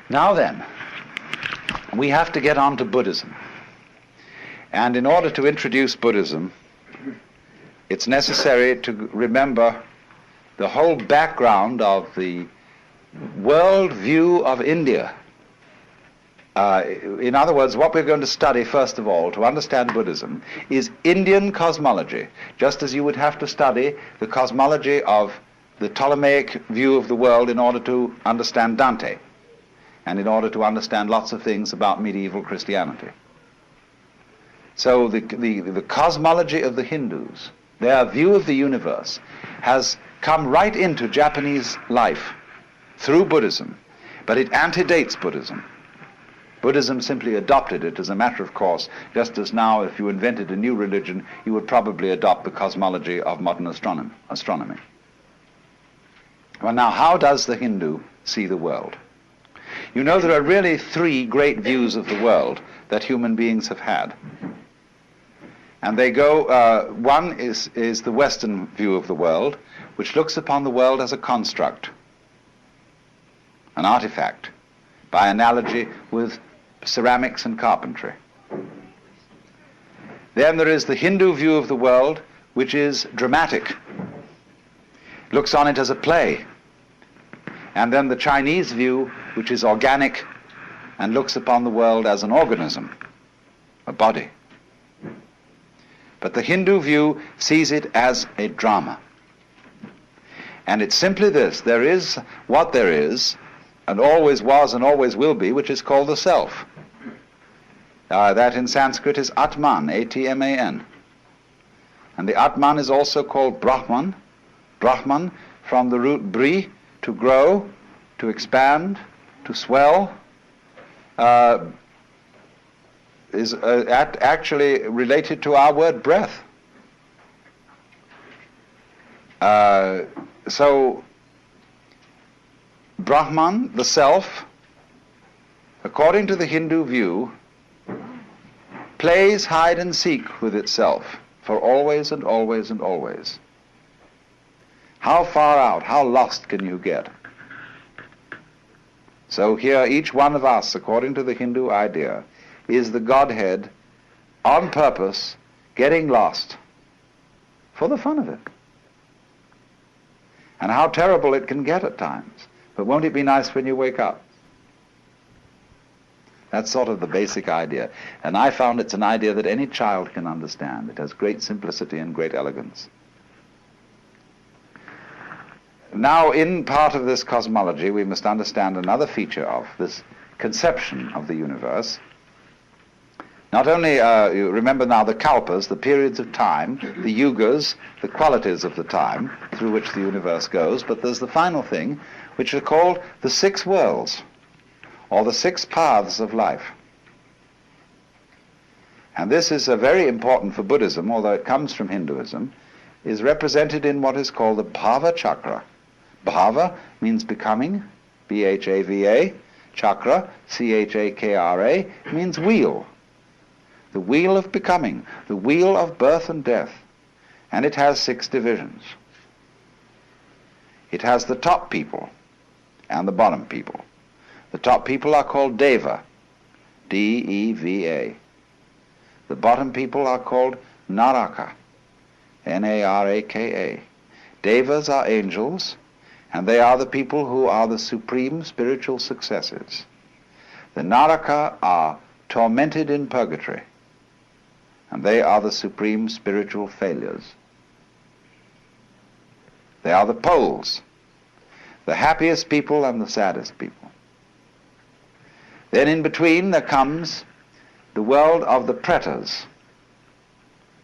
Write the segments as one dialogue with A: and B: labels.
A: Now then, we have to get on to Buddhism. And in order to introduce Buddhism, it's necessary to remember the whole background of the world view of India. In other words, what we're going to study, first of all, to understand Buddhism, is Indian cosmology, just as you would have to study the cosmology of the Ptolemaic view of the world in order to understand Dante, and in order to understand lots of things about medieval Christianity. So the cosmology of the Hindus, their view of the universe, has come right into Japanese life through Buddhism, but it antedates Buddhism. Buddhism simply adopted it as a matter of course, just as now if you invented a new religion, you would probably adopt the cosmology of modern astronomy. Well, now, how does the Hindu see the world? You know, there are really three great views of the world that human beings have had. And they go, one is the Western view of the world, which looks upon the world as a construct, an artifact, by analogy with ceramics and carpentry. Then there is the Hindu view of the world, which is dramatic, looks on it as a play. And then the Chinese view, which is organic and looks upon the world as an organism, a body. But the Hindu view sees it as a drama. And it's simply this: there is what there is, and always was and always will be, which is called the self. That in Sanskrit is Atman, A-T-M-A-N. And the Atman is also called Brahman. Brahman, from the root bri, to grow, to expand, to swell, is actually related to our word breath. So Brahman, the self, according to the Hindu view, plays hide and seek with itself for always and always and always. How far out, how lost can you get? So here each one of us, according to the Hindu idea, is the Godhead on purpose getting lost for the fun of it. And how terrible it can get at times. But won't it be nice when you wake up? That's sort of the basic idea. And I found it's an idea that any child can understand. It has great simplicity and great elegance. Now, in part of this cosmology, we must understand another feature of this conception of the universe. Not only, you remember now the kalpas, the periods of time, the yugas, the qualities of the time through which the universe goes, but there's the final thing, which are called the six worlds, or the six paths of life. And this is very important for Buddhism, although it comes from Hinduism, is represented in what is called the bhava chakra. Bhava means becoming, B-H-A-V-A. Chakra, C-H-A-K-R-A, means wheel. The wheel of becoming, the wheel of birth and death. And it has 6 divisions. It has the top people and the bottom people. The top people are called Deva, D-E-V-A. The bottom people are called Naraka, N-A-R-A-K-A. Devas are angels, and they are the people who are the supreme spiritual successes. The Naraka are tormented in purgatory, and they are the supreme spiritual failures. They are the poles, the happiest people and the saddest people. Then in between there comes the world of the pretas,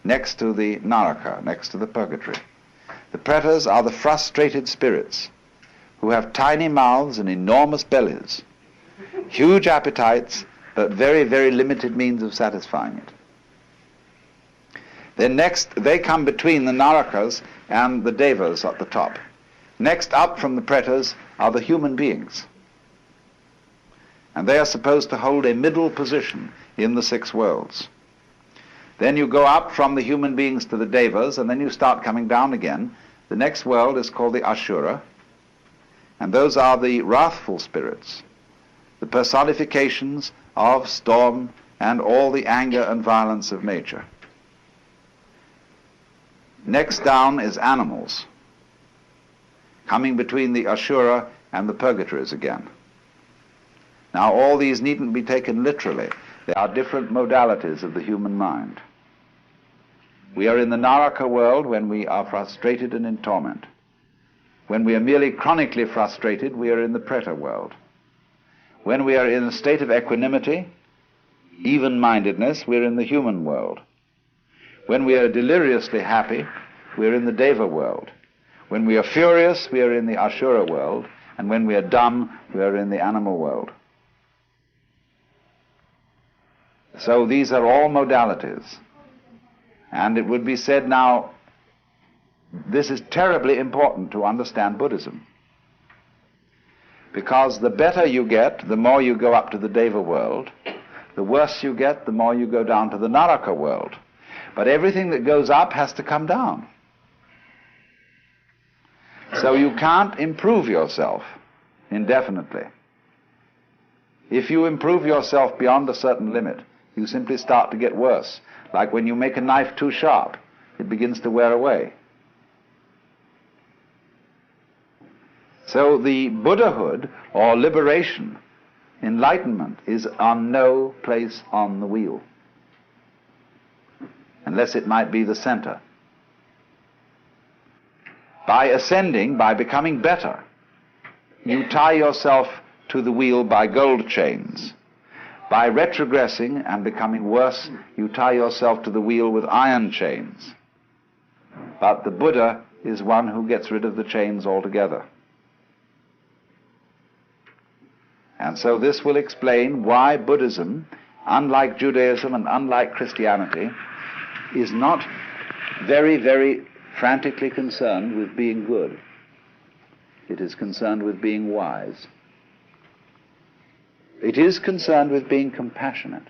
A: next to the Naraka, next to the purgatory. The pretas are the frustrated spirits who have tiny mouths and enormous bellies, huge appetites, but very, very limited means of satisfying it. Then next, they come between the Narakas and the Devas at the top. Next up from the pretas are the human beings. And they are supposed to hold a middle position in the 6 worlds. Then you go up from the human beings to the Devas, and then you start coming down again. The next world is called the Ashura, and those are the wrathful spirits, the personifications of storm and all the anger and violence of nature. Next down is animals, coming between the Ashura and the purgatories again. Now all these needn't be taken literally. They are different modalities of the human mind. We are in the Naraka world when we are frustrated and in torment. When we are merely chronically frustrated, we are in the Preta world. When we are in a state of equanimity, even-mindedness, we are in the human world. When we are deliriously happy, we are in the Deva world. When we are furious, we are in the Ashura world. And when we are dumb, we are in the animal world. So these are all modalities. And it would be said now, this is terribly important to understand Buddhism. Because the better you get, the more you go up to the Deva world. The worse you get, the more you go down to the Naraka world. But everything that goes up has to come down. So you can't improve yourself indefinitely. If you improve yourself beyond a certain limit, you simply start to get worse. Like when you make a knife too sharp, it begins to wear away. So the Buddhahood, or liberation, enlightenment, is on no place on the wheel, unless it might be the center. By ascending, by becoming better, you tie yourself to the wheel by gold chains. By retrogressing and becoming worse, you tie yourself to the wheel with iron chains. But the Buddha is one who gets rid of the chains altogether. And so this will explain why Buddhism, unlike Judaism and unlike Christianity, is not very, very frantically concerned with being good. It is concerned with being wise. It is concerned with being compassionate,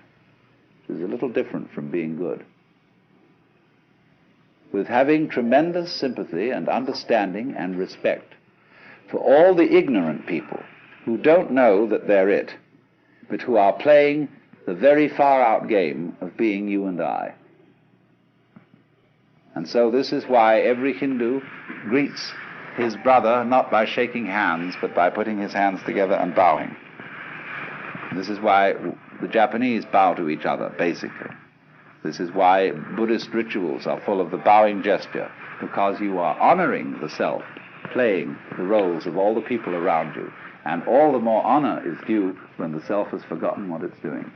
A: which is a little different from being good. With having tremendous sympathy and understanding and respect for all the ignorant people who don't know that they're it, but who are playing the very far-out game of being you and I. And so this is why every Hindu greets his brother not by shaking hands, but by putting his hands together and bowing. This is why the Japanese bow to each other, basically. This is why Buddhist rituals are full of the bowing gesture, because you are honoring the self, playing the roles of all the people around you, and all the more honor is due when the self has forgotten what it's doing,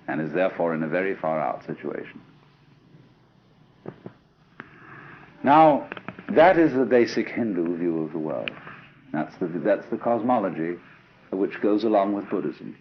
A: and is therefore in a very far-out situation. Now, that is the basic Hindu view of the world. That's the cosmology which goes along with Buddhism.